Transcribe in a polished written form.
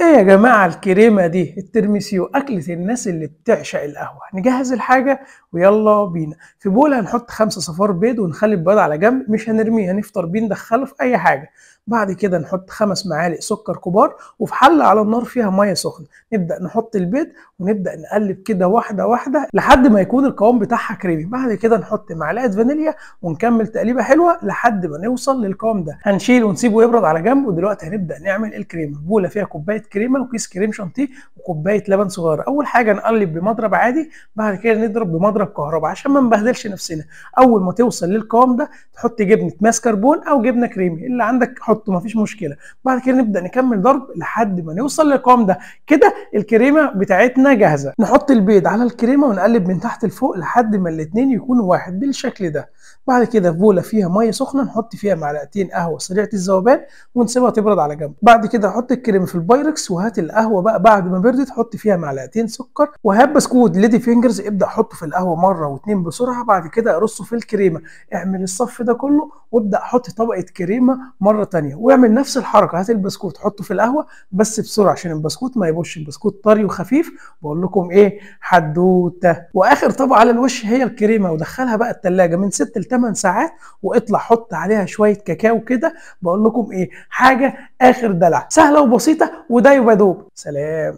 ايه يا جماعة الكريمة دي الترمسيو أكلة الناس اللي بتعشق القهوة. نجهز الحاجة ويلا بينا. في بول هنحط 5 صفار بيض ونخلي البيض على جنب، مش هنرميه، هنفطر بيه ندخله في أي حاجة. بعد كده نحط 5 معالق سكر كبار، وفي حلة على النار فيها مية سخنة نبدأ نحط البيض ونبدأ نقلب كده واحدة واحدة لحد ما يكون القوام بتاعها كريمي. بعد كده نحط معلقة فانيليا ونكمل تقليبة حلوة لحد ما نوصل للقوام ده. هنشيل ونسيبه يبرد على جنب، ودلوقتي هنبدأ نعمل الكريمة. بولة فيها كوباية كريمة وكيس كريم شانتيه وكوباية لبن صغيرة. أول حاجة نقلب بمضرب عادي، بعد كده نضرب بمضرب كهرباء عشان ما نبهدلش نفسنا. أول ما توصل للقوام ده تحط جبنة ماسكربون أو جبنة كريمي، اللي عندك حطه مفيش مشكلة. بعد كده نبدأ نكمل ضرب لحد ما نوصل للقوام ده. كده الكريمة بتاعتنا جاهزة. نحط البيض على الكريمة ونقلب من تحت لفوق لحد ما الاتنين يكونوا واحد بالشكل ده. بعد كده في بولة فيها مية سخنة نحط فيها معلقتين قهوة سريعة الذوبان ونسيبها تبرد على جنب. بعد كده احط الكريمه في البايركس، وهات القهوه بقى بعد ما بردت حط فيها معلقتين سكر، وهات بسكوت ليدي فينجرز ابدا حطه في القهوه مره واتنين بسرعه. بعد كده ارصه في الكريمه. اعمل الصف ده كله وابدا حط طبقه كريمه مره تانية، واعمل نفس الحركه. هات البسكوت حطه في القهوه بس بسرعه عشان البسكوت ما يبوش، البسكوت طري وخفيف. بقول لكم ايه، حدوته. واخر طبقه على الوش هي الكريمه، ودخلها بقى التلاجة من 6 ل 8 ساعات، واطلع حط عليها شويه كاكاو كده. بقول لكم ايه، حاجه اخر دلع، سهله وبسيطه وده يبقى دوب. سلام.